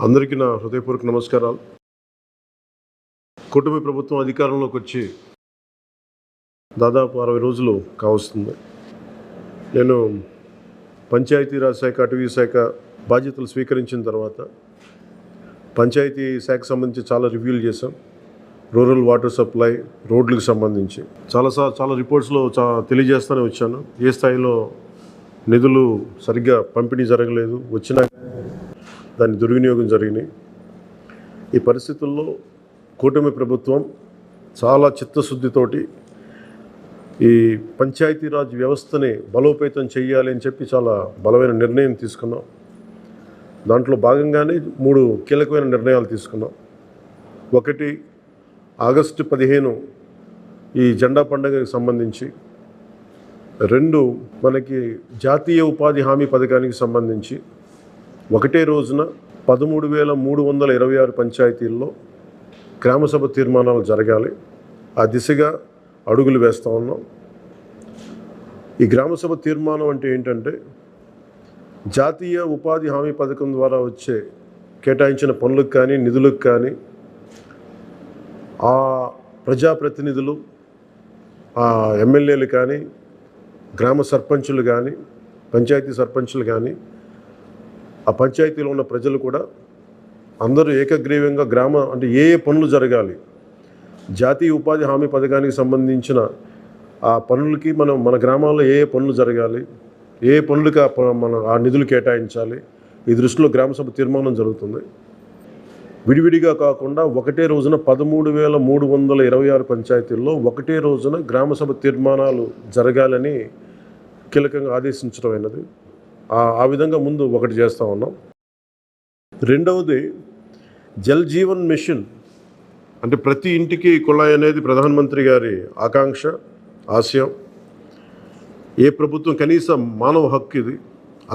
అందరికీ నా హృదయపూర్వక నమస్కారాలు. కూటమి ప్రభుత్వం అధికారంలోకి వచ్చి దాదాపు 60 రోజులు కావస్తుంది. నేను పంచాయతీరాజ్ శాఖ, అటవీ శాఖ బాధ్యతలు స్వీకరించిన తర్వాత పంచాయతీ శాఖకు సంబంధించి చాలా రివ్యూలు చేశాం. రూరల్ వాటర్ సప్లై, రోడ్లకు సంబంధించి చాలా రిపోర్ట్స్లో తెలియజేస్తూనే వచ్చాను. ఏ స్థాయిలో నిధులు సరిగ్గా పంపిణీ జరగలేదు, వచ్చినా దాని దుర్వినియోగం జరిగినాయి. ఈ పరిస్థితుల్లో కూటమి ప్రభుత్వం చాలా చిత్తశుద్ధితోటి ఈ పంచాయతీరాజ్ వ్యవస్థని బలోపేతం చేయాలి అని చెప్పి చాలా బలమైన నిర్ణయం తీసుకున్నాం. దాంట్లో భాగంగానే 3 కీలకమైన నిర్ణయాలు తీసుకున్నాం. ఒకటి, ఆగస్టు 15 ఈ జెండా పండుగకి సంబంధించి. 2, మనకి జాతీయ ఉపాధి హామీ పథకానికి సంబంధించి ఒకటే రోజున 13,326 పంచాయతీల్లో గ్రామసభ తీర్మానాలు జరగాలి. ఆ దిశగా అడుగులు వేస్తూ ఉన్నాం. ఈ గ్రామసభ తీర్మానం అంటే ఏంటంటే, జాతీయ ఉపాధి హామీ పథకం ద్వారా వచ్చే కేటాయించిన పనులకు కానీ నిధులకు కానీ ఆ ప్రజాప్రతినిధులు, ఆ ఎమ్మెల్యేలు కానీ, గ్రామ సర్పంచులు కానీ, పంచాయతీ సర్పంచులు కానీ, ఆ పంచాయతీలో ఉన్న ప్రజలు కూడా అందరూ ఏకగ్రీవంగా అంటే ఏ పనులు జరగాలి, జాతీయ ఉపాధి హామీ పథకానికి సంబంధించిన ఆ పనులకి మన గ్రామాల్లో ఏ పనులు జరగాలి, ఏ పనులకి ఆ నిధులు కేటాయించాలి, ఈ దృష్టిలో గ్రామసభ తీర్మానం జరుగుతుంది. విడివిడిగా కాకుండా ఒకటే రోజున 13,326 పంచాయతీల్లో ఒకటే రోజున గ్రామసభ తీర్మానాలు జరగాలని కీలకంగా ఆదేశించడం అయినది. ఆ విధంగా ముందు ఒకటి చేస్తూ ఉన్నాం. రెండవది, జల్ జీవన్ మిషన్. అంటే ప్రతి ఇంటికి కుళాయి అనేది ప్రధానమంత్రి గారి ఆకాంక్ష, ఆశయం. ఏ ప్రభుత్వం కనీస మానవ హక్కు ఇది.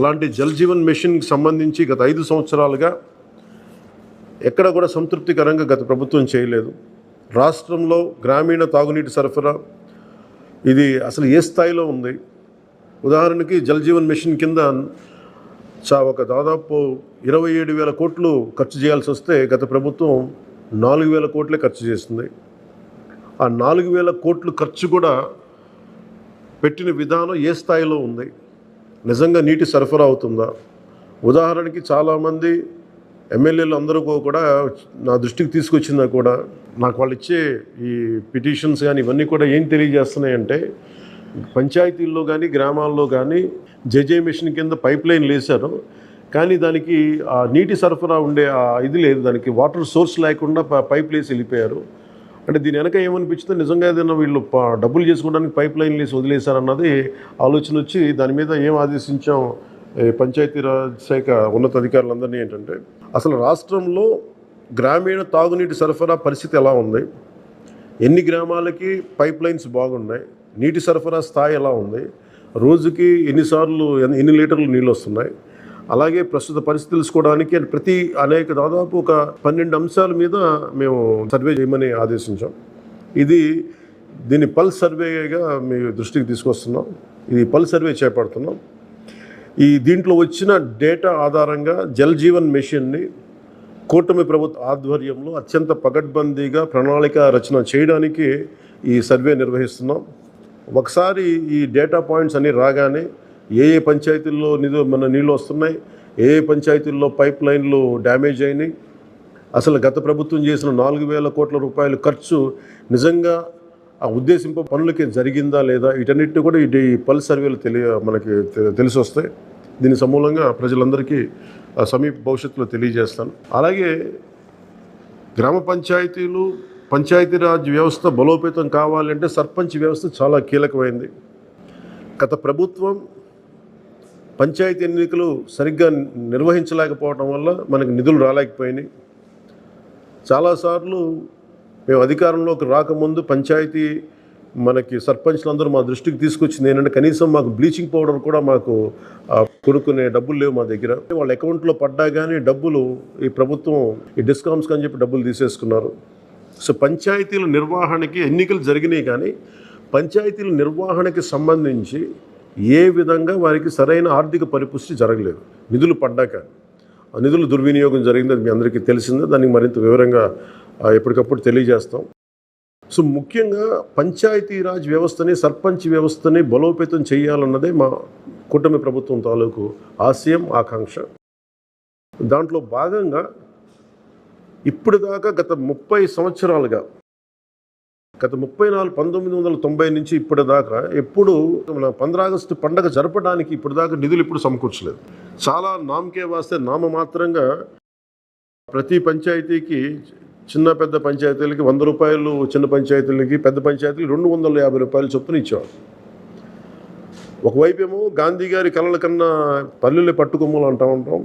అలాంటి జల్ జీవన్ మిషన్కి సంబంధించి గత 5 సంవత్సరాలుగా ఎక్కడ కూడా సంతృప్తికరంగా గత ప్రభుత్వం చేయలేదు. రాష్ట్రంలో గ్రామీణ తాగునీటి సరఫరా ఇది అసలు ఏ స్థాయిలో ఉంది? ఉదాహరణకి జల్ జీవన్ మిషన్ కింద ఒక దాదాపు 27,000 కోట్లు ఖర్చు చేయాల్సి వస్తే గత ప్రభుత్వం 4,000 కోట్లే ఖర్చు చేస్తుంది. ఆ 4,000 కోట్లు ఖర్చు కూడా పెట్టిన విధానం ఏ స్థాయిలో ఉంది? నిజంగా నీటి సరఫరా అవుతుందా? ఉదాహరణకి చాలామంది ఎమ్మెల్యేలు అందరూ కూడా నా దృష్టికి తీసుకొచ్చిందా కూడా నాకు వాళ్ళు ఇచ్చే ఈ పిటిషన్స్ కానీ ఇవన్నీ కూడా ఏం తెలియజేస్తున్నాయంటే, పంచాయతీల్లో కానీ గ్రామాల్లో కానీ జేజే మిషన్ కింద పైప్ లైన్లు వేశారు, కానీ దానికి ఆ నీటి సరఫరా ఉండే ఇది లేదు, దానికి వాటర్ సోర్స్ లేకుండా పైప్ వేసి వెళ్ళిపోయారు. అంటే దీని వెనక ఏమనిపించిందో, నిజంగా ఏదైనా వీళ్ళు డబ్బులు చేసుకోవడానికి పైప్ లైన్లు వేసి వదిలేశారన్నది ఆలోచన వచ్చి దాని మీద ఏం ఆదేశించాం పంచాయతీరాజ్ శాఖ ఉన్నతాధికారులందరినీ ఏంటంటే, అసలు రాష్ట్రంలో గ్రామీణ తాగునీటి సరఫరా పరిస్థితి ఎలా ఉంది, ఎన్ని గ్రామాలకి పైప్ లైన్స్ బాగున్నాయి, నీటి సరఫరా స్థాయి ఎలా ఉంది, రోజుకి ఎన్ని లీటర్లు నీళ్ళు వస్తున్నాయి, అలాగే ప్రస్తుత పరిస్థితి తెలుసుకోవడానికి దాదాపు ఒక 12 అంశాల మీద మేము సర్వే చేయమని ఆదేశించాం. దీన్ని పల్స్ సర్వేగా మీ దృష్టికి తీసుకొస్తున్నాం. ఇది పల్స్ సర్వే చేపడుతున్నాం. దీంట్లో వచ్చిన డేటా ఆధారంగా జల్ జీవన్ మిషన్ని కూటమి ప్రభుత్వ ఆధ్వర్యంలో అత్యంత పకడ్బందీగా ప్రణాళిక రచన చేయడానికి ఈ సర్వే నిర్వహిస్తున్నాం. ఒకసారి ఈ డేటా పాయింట్స్ అన్నీ రాగానే ఏ పంచాయతీల్లో నీళ్ళు వస్తున్నాయి, ఏ పంచాయతీల్లో పైప్ లైన్లు డ్యామేజ్ అయినాయి, అసలు గత ప్రభుత్వం చేసిన 4,000 కోట్ల రూపాయల ఖర్చు నిజంగా ఆ ఉద్దేశింపు పనులకి జరిగిందా లేదా, వీటన్నిటిని కూడా ఈ పల్స్ సర్వేలు మనకి తెలిసి వస్తాయి. దీని సమూలంగా ప్రజలందరికీ సమీప భవిష్యత్తులో తెలియజేస్తాను. అలాగే గ్రామ పంచాయతీలు, పంచాయతీరాజ్ వ్యవస్థ బలోపేతం కావాలంటే సర్పంచ్ వ్యవస్థ చాలా కీలకమైంది. గత ప్రభుత్వం పంచాయతీ ఎన్నికలు సరిగ్గా నిర్వహించలేకపోవడం వల్ల మనకు నిధులు రాలేకపోయినాయి. చాలాసార్లు మేము అధికారంలోకి రాకముందు పంచాయతీ మనకి సర్పంచ్లందరూ మా దృష్టికి తీసుకొచ్చింది ఏంటంటే, కనీసం మాకు బ్లీచింగ్ పౌడర్ కూడా మాకు కొనుక్కునే డబ్బులు లేవు మా దగ్గర. వాళ్ళ అకౌంట్లో పడ్డా కానీ డబ్బులు ఈ ప్రభుత్వం ఈ డిస్కౌంట్స్కి అని చెప్పి డబ్బులు తీసేసుకున్నారు. సో పంచాయతీల నిర్వహణకి ఎన్నికలు జరిగినాయి, కానీ పంచాయతీల నిర్వహణకి సంబంధించి ఏ విధంగా వారికి సరైన ఆర్థిక పరిపుష్టి జరగలేదు నిధులు పడ్డాక. నిధుల దుర్వినియోగం జరిగింది, అది మీ అందరికీ తెలిసిందే. దానికి మరింత వివరంగా ఎప్పటికప్పుడు తెలియజేస్తాం. సో ముఖ్యంగా పంచాయతీరాజ్ వ్యవస్థని, సర్పంచ్ వ్యవస్థని బలోపేతం చేయాలన్నదే మా కూటమి ప్రభుత్వం తాలూకు ఆశయం, ఆకాంక్ష. దాంట్లో భాగంగా ఇప్పుడు దాకా గత 30 సంవత్సరాలుగా, గత 1990 నుంచి ఇప్పటిదాకా ఎప్పుడు మన 15 ఆగస్టు పండగ జరపడానికి ఇప్పటిదాకా నిధులు ఇప్పుడు సమకూర్చలేదు. చాలా నామకే వాస్తే నామమాత్రంగా ప్రతి పంచాయతీకి, చిన్న పెద్ద పంచాయతీలకి 100 రూపాయలు, చిన్న పంచాయతీలకి, పెద్ద పంచాయతీలకి 250 రూపాయలు చొప్పున ఇచ్చేవాడు. ఒకవైపేమో గాంధీ గారి కలల కన్నా పల్లెలే పట్టుకొమ్మలు అంటూ ఉంటాం,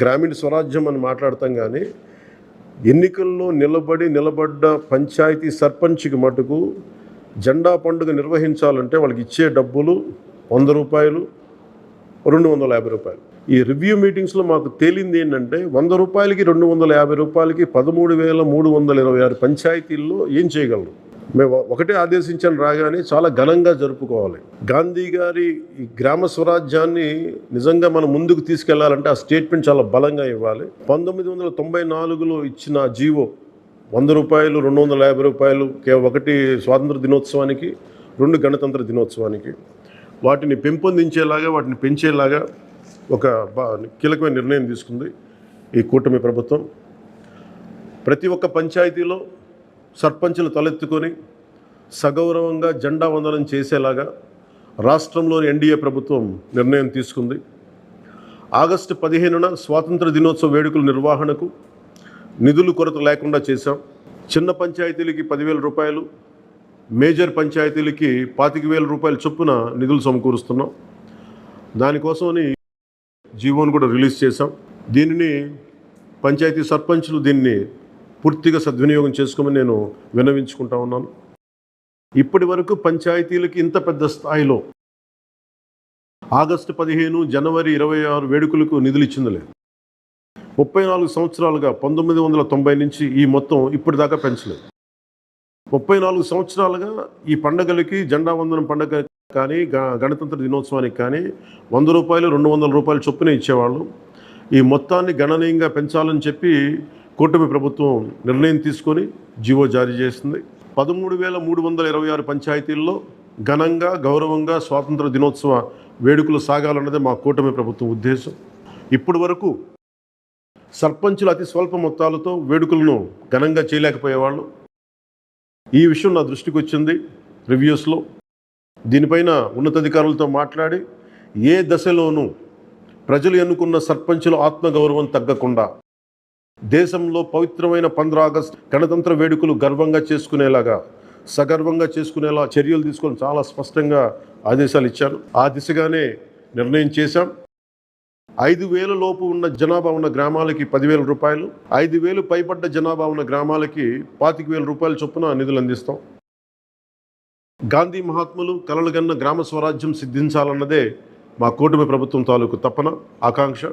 గ్రామీణ స్వరాజ్యం అని మాట్లాడతాం. కానీ ఎన్నికల్లో నిలబడ్డ పంచాయతీ సర్పంచ్కి మటుకు జెండా పండుగ నిర్వహించాలంటే వాళ్ళకి ఇచ్చే డబ్బులు 100 రూపాయలు, 250 రూపాయలు. ఈ రివ్యూ మీటింగ్స్లో మాకు తేలింది ఏంటంటే 100 రూపాయలకి, 250 రూపాయలకి 13,326 పంచాయతీల్లో ఏం చేయగలరు? మేము ఒకటే ఆదేశించాను, రాగానే చాలా ఘనంగా జరుపుకోవాలి. గాంధీ గారి ఈ గ్రామ స్వరాజ్యాన్ని నిజంగా మనం ముందుకు తీసుకెళ్లాలంటే ఆ స్టేట్మెంట్ చాలా బలంగా ఇవ్వాలి. 1994లో ఇచ్చిన జీవో 100 రూపాయలు, 250 రూపాయలు, ఒకటి స్వాతంత్ర దినోత్సవానికి, 2 గణతంత్ర దినోత్సవానికి, వాటిని పెంపొందించేలాగా, వాటిని పెంచేలాగా ఒక కీలకమైన నిర్ణయం తీసుకుంది ఈ కూటమి ప్రభుత్వం. ప్రతి ఒక్క పంచాయతీలో సర్పంచులు తలెత్తుకొని సగౌరవంగా జెండా వందనం చేసేలాగా రాష్ట్రంలోని ఎన్డీఏ ప్రభుత్వం నిర్ణయం తీసుకుంది. ఆగస్టు 15న స్వాతంత్ర దినోత్సవ వేడుకల నిర్వహణకు నిధులు కొరత లేకుండా చేశాం. చిన్న పంచాయతీలకి 10,000 రూపాయలు, మేజర్ పంచాయతీలకి 25,000 రూపాయల చొప్పున నిధులు సమకూరుస్తున్నాం. దానికోసమని జీవోను కూడా రిలీజ్ చేశాం. దీనిని పంచాయతీ సర్పంచులు దీన్ని పూర్తిగా సద్వినియోగం చేసుకోమని నేను విన్నవించుకుంటా ఉన్నాను. ఇప్పటి వరకు పంచాయతీలకి ఇంత పెద్ద స్థాయిలో ఆగస్టు 15, జనవరి 26 వేడుకలకు నిధులు ఇచ్చింది లేదు. 34 సంవత్సరాలుగా 1990 నుంచి ఈ మొత్తం ఇప్పటిదాకా పెంచలేదు. 34 సంవత్సరాలుగా ఈ పండగలకి, జెండా వందనం పండగ కానీ, గణతంత్ర దినోత్సవానికి కానీ 100 రూపాయలు, 200 రూపాయలు చొప్పున ఇచ్చేవాళ్ళు. ఈ మొత్తాన్ని గణనీయంగా పెంచాలని చెప్పి కూటమి ప్రభుత్వం నిర్ణయం తీసుకొని జీవో జారీ చేసింది. 13,326 పంచాయతీల్లో ఘనంగా, గౌరవంగా స్వాతంత్ర దినోత్సవ వేడుకలు సాగాలన్నదే మా కూటమి ప్రభుత్వం ఉద్దేశం. ఇప్పటి వరకు సర్పంచులు అతి స్వల్ప మొత్తాలతో వేడుకలను ఘనంగా చేయలేకపోయేవాళ్ళు. ఈ విషయం నా దృష్టికి వచ్చింది రివ్యూస్లో. దీనిపైన ఉన్నతాధికారులతో మాట్లాడి ఏ దశలోనూ ప్రజలు ఎన్నుకున్న సర్పంచుల ఆత్మగౌరవం తగ్గకుండా దేశంలో పవిత్రమైన 15 ఆగస్టు గణతంత్ర వేడుకలు గర్వంగా చేసుకునేలాగా, సగర్వంగా చేసుకునేలా చర్యలు తీసుకొని చాలా స్పష్టంగా ఆదేశాలు ఇచ్చాను. ఆ దిశగానే నిర్ణయం చేశాం. 5,000 లోపు ఉన్న జనాభా ఉన్న గ్రామాలకి 10,000 రూపాయలు, 5,000 పైబడ్డ జనాభా ఉన్న గ్రామాలకి 25,000 రూపాయల చొప్పున నిధులు అందిస్తాం. గాంధీ మహాత్ములు కలలుగన్న గ్రామ స్వరాజ్యం సిద్ధించాలన్నదే మా కూటమి ప్రభుత్వం తాలూకు తపన, ఆకాంక్ష.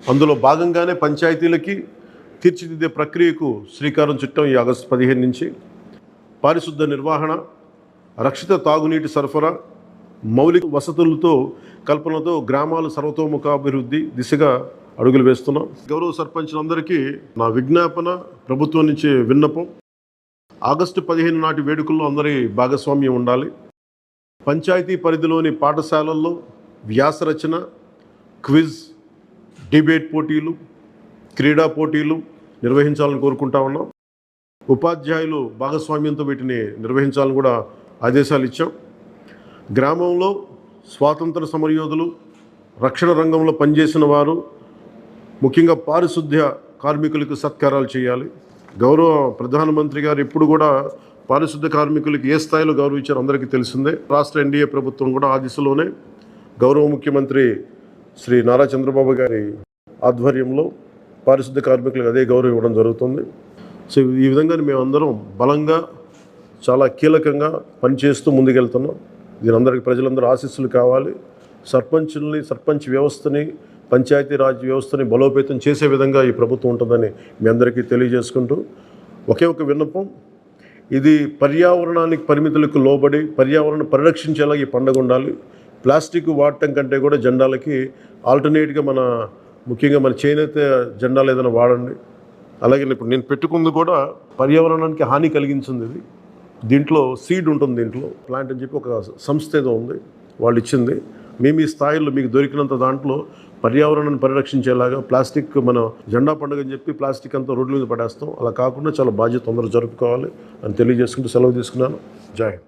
అందులో భాగంగానే పంచాయతీలకి తీర్చిదిద్దే ప్రక్రియకు శ్రీకారం చుట్టాం. ఈ ఆగస్టు 15 నుంచి పారిశుద్ధ నిర్వహణ, రక్షిత తాగునీటి సరఫరా, మౌలిక వసతులతో కల్పనతో గ్రామాలు సర్వతోముఖాభివృద్ధి దిశగా అడుగులు వేస్తున్నాం. గౌరవ సర్పంచులందరికీ నా విజ్ఞాపన, ప్రభుత్వం నుంచి విన్నపం, ఆగస్టు 15 నాటి వేడుకల్లో అందరి భాగస్వామ్యం ఉండాలి. పంచాయతీ పరిధిలోని పాఠశాలల్లో వ్యాసరచన, క్విజ్, డిబేట్ పోటీలు, క్రీడా పోటీలు నిర్వహించాలని కోరుకుంటా ఉన్నాం. ఉపాధ్యాయులు భాగస్వామ్యంతో వీటిని నిర్వహించాలని కూడా ఆదేశాలు ఇచ్చాం. గ్రామంలో స్వాతంత్ర సమరయోధులు, రక్షణ రంగంలో పనిచేసిన వారు, ముఖ్యంగా పారిశుద్ధ్య కార్మికులకు సత్కారాలు చేయాలి. గౌరవ ప్రధానమంత్రి గారు ఇప్పుడు కూడా పారిశుద్ధ్య కార్మికులకి ఏ స్థాయిలో గౌరవించారో అందరికీ తెలిసిందే. రాష్ట్ర ఎన్డీఏ ప్రభుత్వం కూడా ఆ దిశలోనే గౌరవ ముఖ్యమంత్రి శ్రీ నారా చంద్రబాబు గారి ఆధ్వర్యంలో పారిశుద్ధ్య కార్మికులకు అదే గౌరవం ఇవ్వడం జరుగుతుంది. సో ఈ విధంగా మేమందరం బలంగా, చాలా కీలకంగా పనిచేస్తూ ముందుకెళ్తున్నాం. దీని అందరికీ ప్రజలందరూ ఆశీస్సులు కావాలి. సర్పంచ్ వ్యవస్థని, పంచాయతీరాజ్ వ్యవస్థని బలోపేతం చేసే విధంగా ఈ ప్రభుత్వం ఉంటుందని మీ అందరికీ తెలియజేసుకుంటూ, ఒకే ఒక విన్నపం, ఇది పర్యావరణానికి పరిమితులకు లోబడి పర్యావరణం పరిరక్షించేలా ఈ పండుగ ఉండాలి. ప్లాస్టిక్ వాడటం కంటే కూడా జెండాలకి ఆల్టర్నేట్గా మన ముఖ్యంగా మన చేనేత జెండాలు ఏదైనా వాడండి. అలాగే ఇప్పుడు నేను పెట్టుకుంది కూడా పర్యావరణానికి హాని కలిగించింది ఇది. దీంట్లో సీడ్ ఉంటుంది, దీంట్లో ప్లాంట్ అని చెప్పి ఒక సంస్థ ఏదో ఉంది, వాళ్ళు ఇచ్చింది. మేము ఈ స్థాయిలో మీకు దొరికినంత దాంట్లో పర్యావరణాన్ని పరిరక్షించేలాగా ప్లాస్టిక్, మన జెండా పండుగ అని చెప్పి ప్లాస్టిక్ అంతా రోడ్ల మీద పడేస్తాం. అలా కాకుండా చాలా బాధ్యత తొందరగా జరుపుకోవాలి అని తెలియజేసుకుంటూ సెలవు తీసుకున్నాను. జై హింద్.